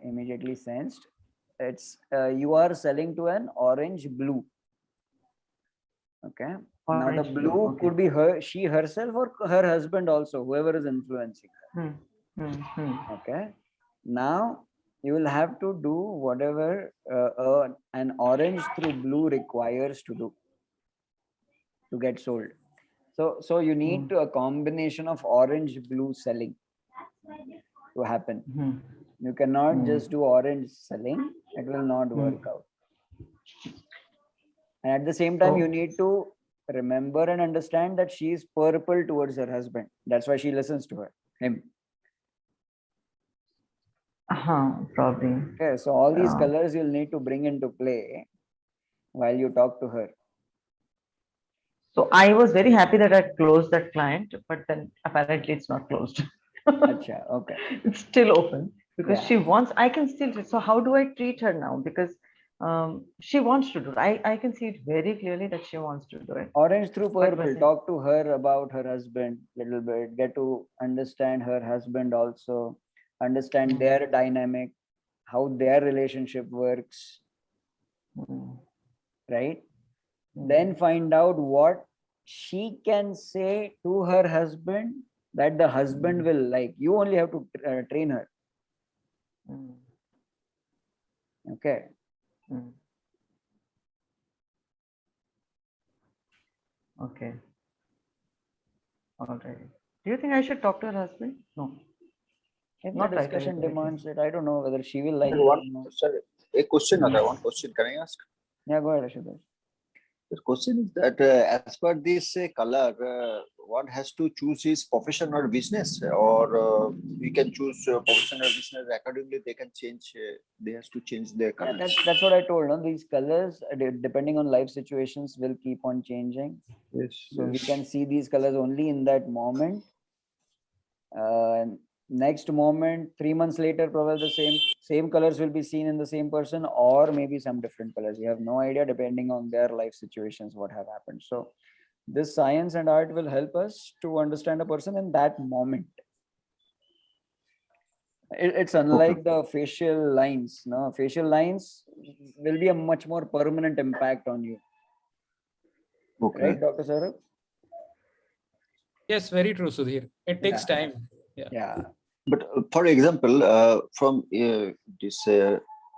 immediately sensed it's you are selling to an orange blue. Okay. Orange now the blue could be she herself or her husband also, whoever is influencing her. Okay. Now you will have to do whatever an orange through blue requires to do to get sold. So you need a combination of orange blue selling to happen. You cannot just do orange selling. It will not work out. And at the same time, you need to remember and understand that she is purple towards her husband. That's why she listens to him. Probably. Okay, so all these colors you'll need to bring into play while you talk to her. So I was very happy that I closed that client, but then apparently it's not closed. Achha, okay. It's still open because she wants, I can still, so how do I treat her now? Because she wants to do it. I can see it very clearly that she wants to do it. Orange through purple, talk to her about her husband a little bit, get to understand her husband also, understand their dynamic, how their relationship works, right? Then find out what she can say to her husband that the husband will like. You only have to train her. Okay. Okay. All right. Do you think I should talk to her husband? No. If the discussion demands it, I don't know whether she will like it. Sir, a question, one question, can I ask? Yeah, go ahead, Ashutosh. The question is that as per this color, one has to choose his profession or business, or we can choose profession or business accordingly. They can change. They has to change their colors. Yeah, that's what I told. No? These colors, depending on life situations, will keep on changing. Yes. So we can see these colors only in that moment. Next moment, 3 months later, probably the same colors will be seen in the same person, or maybe some different colors. You have no idea, depending on their life situations, what have happened. So this science and art will help us to understand a person in that moment. It's unlike the facial lines. No, facial lines will be a much more permanent impact on you. Okay. Right, Dr. Saurabh? Yes, very true, Sudhir. It takes time. Yeah. But for example, from this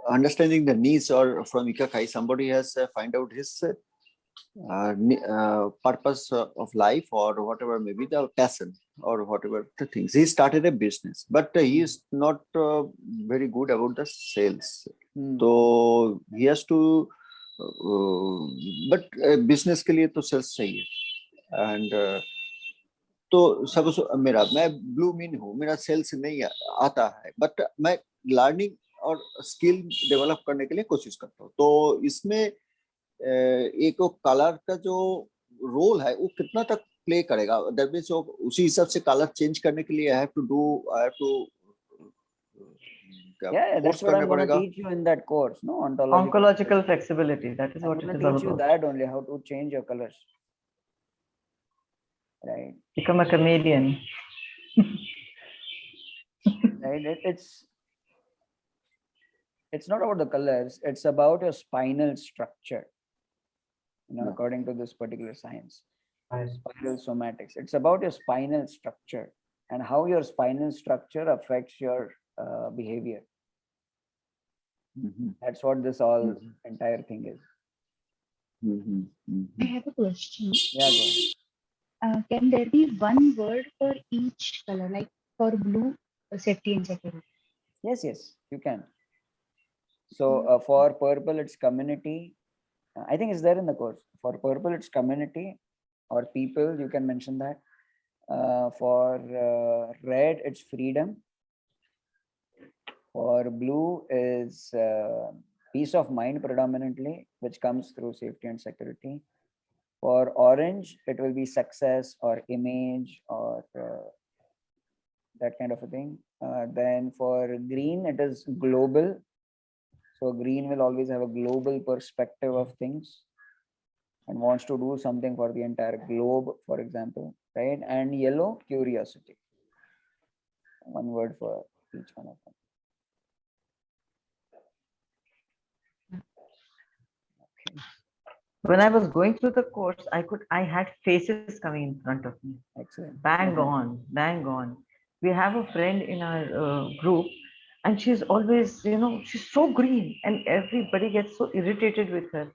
understanding the needs, or from Ikigai, somebody has find out his purpose of life, or whatever may be the passion, or whatever the things. He started a business, but he is not very good about the sales. So he has to, but business के लिए तो sales चाहिए. And तो suppose मैं blue mean हूँ, मेरा sales नहीं आता है, बट मैं लर्निंग और स्किल डेवलप करने के लिए कोशिश करता हूँ. तो इसमें एक कलर का जो रोल है वो कितना तक प्ले करेगा? दैट मींस उसी हिसाब से कलर चेंज करने के लिए I have to Yeah, that's what I'm going to teach you in that course, no? Oncological flexibility. That is what it is all teach you about. that only, how to change your colors. Right. Become a chameleon. Right. It's not about the colors. It's about your spinal structure. You know, according to this particular science, spinal somatics. It's about your spinal structure and how your spinal structure affects your behavior. That's what this all entire thing is. I have a question. Yeah, go ahead. Can there be one word for each color, like for blue, safety and security? Yes, you can. So for purple, it's community. I think it's there in the course. For purple, it's community or people. You can mention that. For red, it's freedom. For blue is peace of mind predominantly, which comes through safety and security. For orange, it will be success or image or that kind of a thing. Then for green, it is global. So green will always have a global perspective of things and wants to do something for the entire globe, for example, right? And yellow, curiosity. One word for each one of them. Okay. When I was going through the course, I had faces coming in front of me. Excellent. Bang on. We have a friend in our group, and she's always, she's so green, and everybody gets so irritated with her.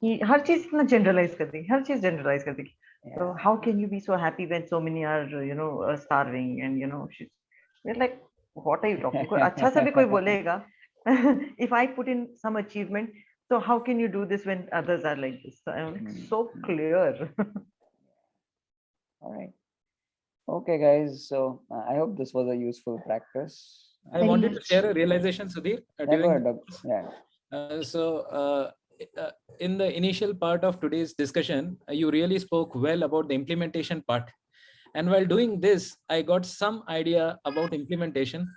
हर चीज इतना generalize कर देगी, हर चीज generalize कर देगी. So how can you be so happy when so many are starving, and we're like, what are you talking? कोई अच्छा सा भी कोई बोलेगा. If I put in some achievement, so how can you do this when others are like this? So I'm like, so clear. All right. Okay, guys. So I hope this was a useful practice. I wanted to share a realization, Sudhir. In the initial part of today's discussion, you really spoke well about the implementation part. And while doing this, I got some idea about implementation.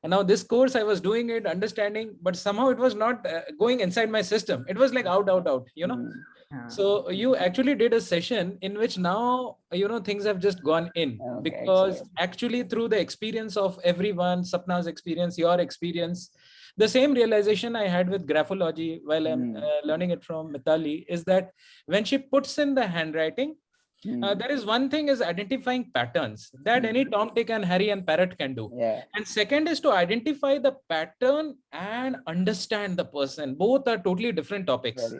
And now this course, I was doing it, understanding, but somehow it was not going inside my system. It was like out. So you actually did a session in which now, things have just gone in, because actually through the experience of everyone, Sapna's experience, your experience, the same realization I had with graphology while I'm learning it from Mitali is that when she puts in the handwriting, there is one thing is identifying patterns that any Tom, Dick and Harry and Parrot can do. And second is to identify the pattern and understand the person. Both are totally different topics.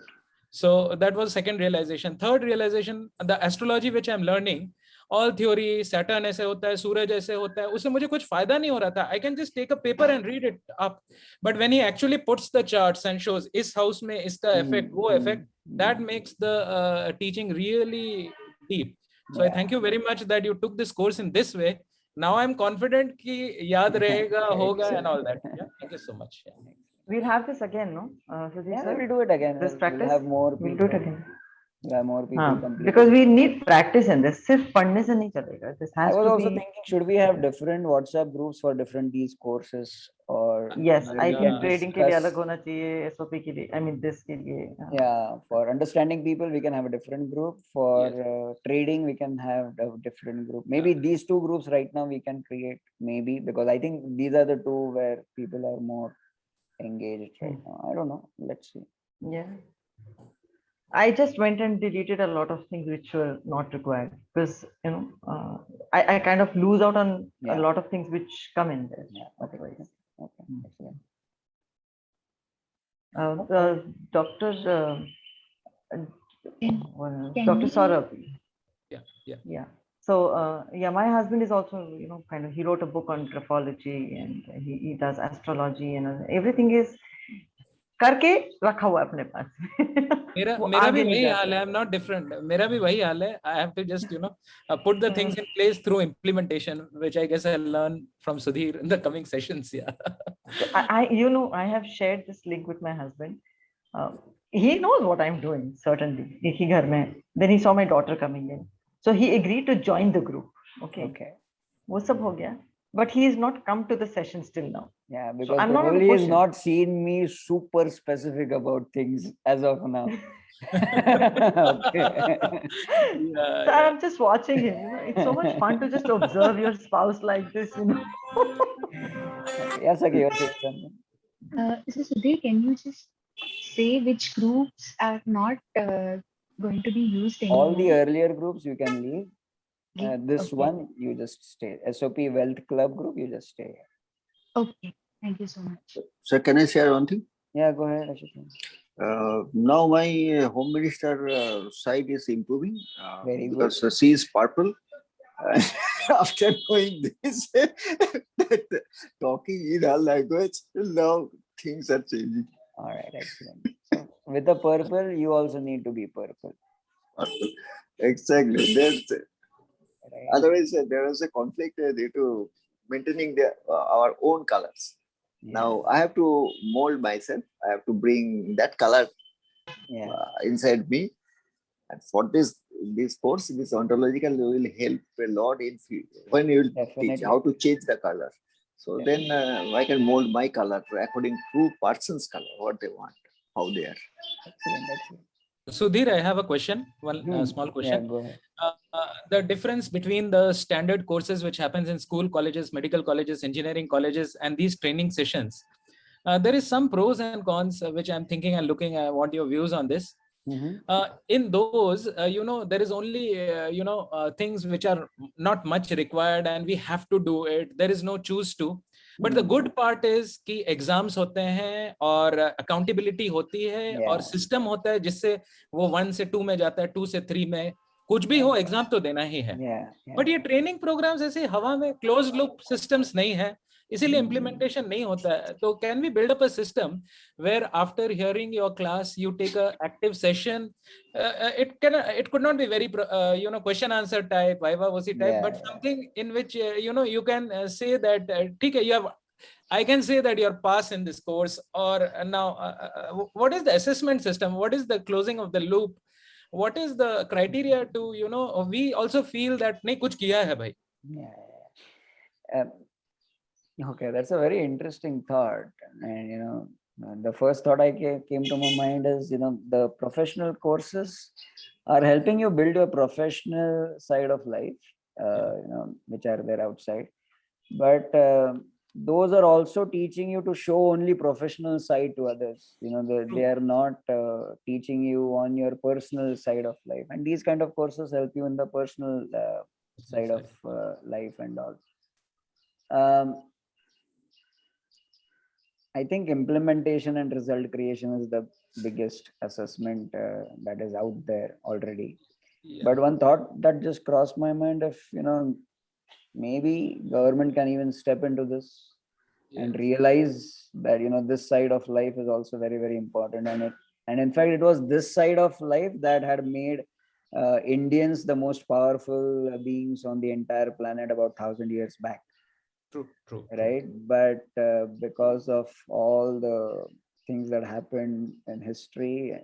So that was second realization. Third realization, the astrology which I'm learning, all theory, Saturn ऐसे होता है, सूरज ऐसे होता है, उससे मुझे कुछ फायदा नहीं हो रहा था. I can just take a paper and read it up. But when he actually puts the charts and shows इस house में इसका effect, वो effect, that makes the teaching really deep. So I thank you very much that you took this course in this way. Now I'm confident कि याद रहेगा, होगा and all that. Yeah, thank you so much. We'll have this again, no? We'll do it again. This practice. We'll have more people. We'll do it again. We'll have more people. Because we need practice in this. सिर्फ पढ़ने से नहीं चलेगा. This has I was to also be... thinking, should we have different WhatsApp groups for different these courses? Or yes, I think trading के लिए अलग होना चाहिए, SOP के लिए. I mean this के लिए. Yeah, for understanding people, we can have a different group. For trading, we can have a different group. Maybe these two groups right now we can create. Maybe because I think these are the two where people are more engaged right now. I don't know. Let's see. Yeah. I just went and deleted a lot of things which were not required because I kind of lose out on a lot of things which come in there. Otherwise. Okay. Doctor, Can Dr. we- Saurabh. Yeah. Yeah. So yeah, my husband is also, kind of, he wrote a book on graphology, and he does astrology, and everything is करके रखा हुआ है अपने पास मेरा वो मेरा भी आगे नहीं वही हाल जाता। है, आई एम नॉट डिफरेंट, मेरा भी वही हाल है, I have to just put the things in place through implementation, which I guess I'll learn from Sudhir in the coming sessions. So I have shared this link with my husband. He knows what I'm doing, certainly. एक ही घर में. Then he saw my daughter coming in, so he agreed to join the group. Okay. वो सब हो गया, but he has not come to the sessions till now. Yeah, because I'm not probably gonna he's push him. not seen me super specific about things as of now. Okay. So I'm just watching him. It's so much fun to just observe your spouse like this. Yes, okay, you're saying something. So Sudhir, can you just say which groups are not going to be used anymore? All the earlier groups you can leave. This Okay. one you just stay. SOP Wealth Club group, you just stay. Okay, thank you so much. Sir, can I share one thing? Yeah, go ahead, Ashutosh. Now my home minister side is improving Very good. because she is purple. After knowing this, that talking in her language, now things are changing. All right, excellent. So with the purple, you also need to be purple. Purple. Exactly. That's Right? otherwise there is a conflict due to maintaining our own colors. Yeah. Now I have to mold myself. I have to bring that color Yeah. inside me, and for this course, this ontological will help a lot in when you will teach Definitely. how to change the color. So Definitely. then I can mold my color according to person's color, what they want, how they are. Excellent, excellent. Sudhir, I have a question, one small question. Yeah, go ahead. The difference between the standard courses which happens in school colleges, medical colleges, engineering colleges, and these training sessions, there is some pros and cons which I'm thinking and looking. I want your views on this. In those, there is only things which are not much required, and we have to do it. There is no choose to. But the good part is कि exams होते हैं और accountability होती है और system होता है जिससे वो 1 से 2 में जाता है, 2 से 3 में, कुछ भी हो एग्जाम तो देना ही है. बट ये ट्रेनिंग प्रोग्राम्स ऐसे हवा में क्लोज लूप सिस्टम्स नहीं है, इसीलिए इम्प्लीमेंटेशन नहीं होता है. तो can we build up a system where after hearing your class you take a active session? It could not be very question answer type, viva voce type, but something in which you can say that I can say that you're pass in this course, or now what is the assessment system, what is the closing of the loop, what is the criteria to we also feel that nahi kuch kiya hai bhai. Okay, that's a very interesting thought. And the first thought I came to my mind is the professional courses are helping you build your professional side of life, which are there outside, but those are also teaching you to show only professional side to others. They are not teaching you on your personal side of life, and these kind of courses help you in the personal side of life and all. I think implementation and result creation is the biggest assessment that is out there already. But one thought that just crossed my mind, if maybe government can even step into this and realize that this side of life is also very, very important, and in fact it was this side of life that had made Indians the most powerful beings on the entire planet about 1,000 years back. True. Right, but because of all the things that happened in history,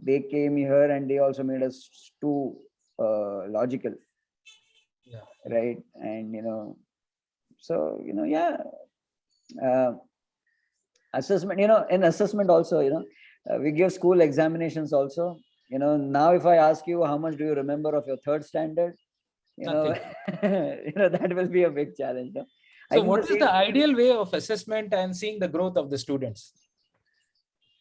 they came here and they also made us too logical. Right, and assessment. In assessment also, we give school examinations also. Now if I ask you how much do you remember of your third standard, that will be a big challenge. So what is the ideal way of assessment and seeing the growth of the students?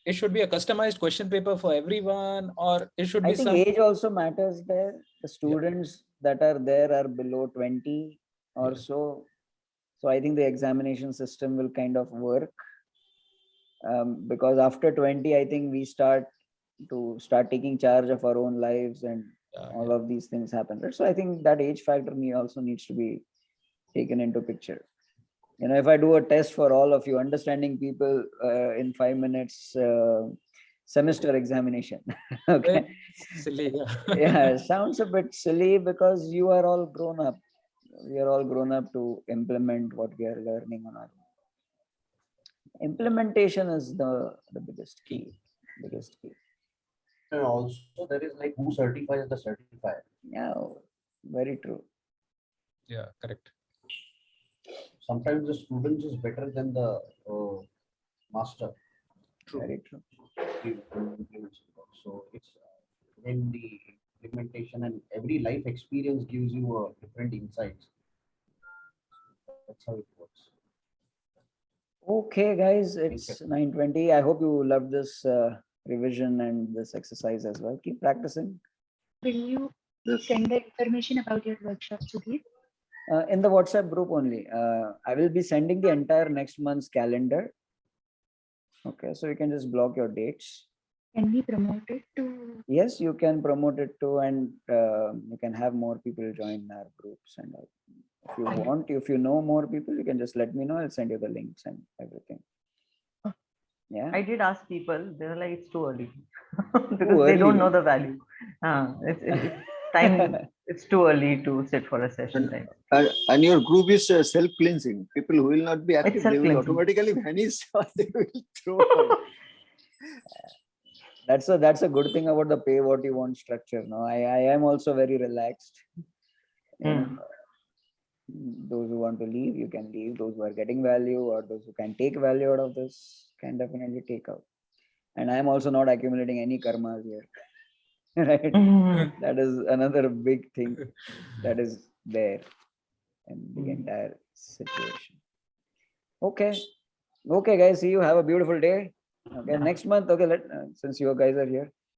It should be a customized question paper for everyone, or it should be some age also matters there. The students that are there are below 20 or so. So I think the examination system will kind of work, because after 20, I think we start to start taking charge of our own lives, and all of these things happen, right? So I think that age factor also needs to be taken into picture. If I do a test for all of you, understanding people in 5 minutes, semester examination. Okay. Silly. Yeah, it sounds a bit silly because you are all grown up. We are all grown up to implement what we are learning on our own. Implementation is the biggest key. And also there is like who certifies the certifier. Yeah, very true. Yeah, correct. Sometimes the student is better than the master. True. Very true. So it's when the implementation and every life experience gives you different insights. That's how it works. Okay, guys, it's 9:20. I hope you loved this revision and this exercise as well. Keep practicing. Will you send the information about your workshop, Sudhir? In the WhatsApp group only. I will be sending the entire next month's calendar. Okay, so you can just block your dates. Can we promote it to? Yes, you can promote it too, and you can have more people join our groups. And if you want, if you know more people, you can just let me know. I'll send you the links and everything. Yeah. I did ask people, they were like, it's too early because they don't know the value. It's time, it's too early to sit for a session time. And your group is self-cleansing. People who will not be active, they will self-cleansing. automatically vanish or they will throw out. That's a good thing about the pay what you want structure. No, I am also very relaxed. You know, those who want to leave, you can leave. Those who are getting value or those who can take value out of this can definitely take out. And I am also not accumulating any karmas here. Right? That is another big thing that is there in the entire situation. Okay. Okay, guys. See you. Have a beautiful day. Okay. Next month. Okay. Since you guys are here,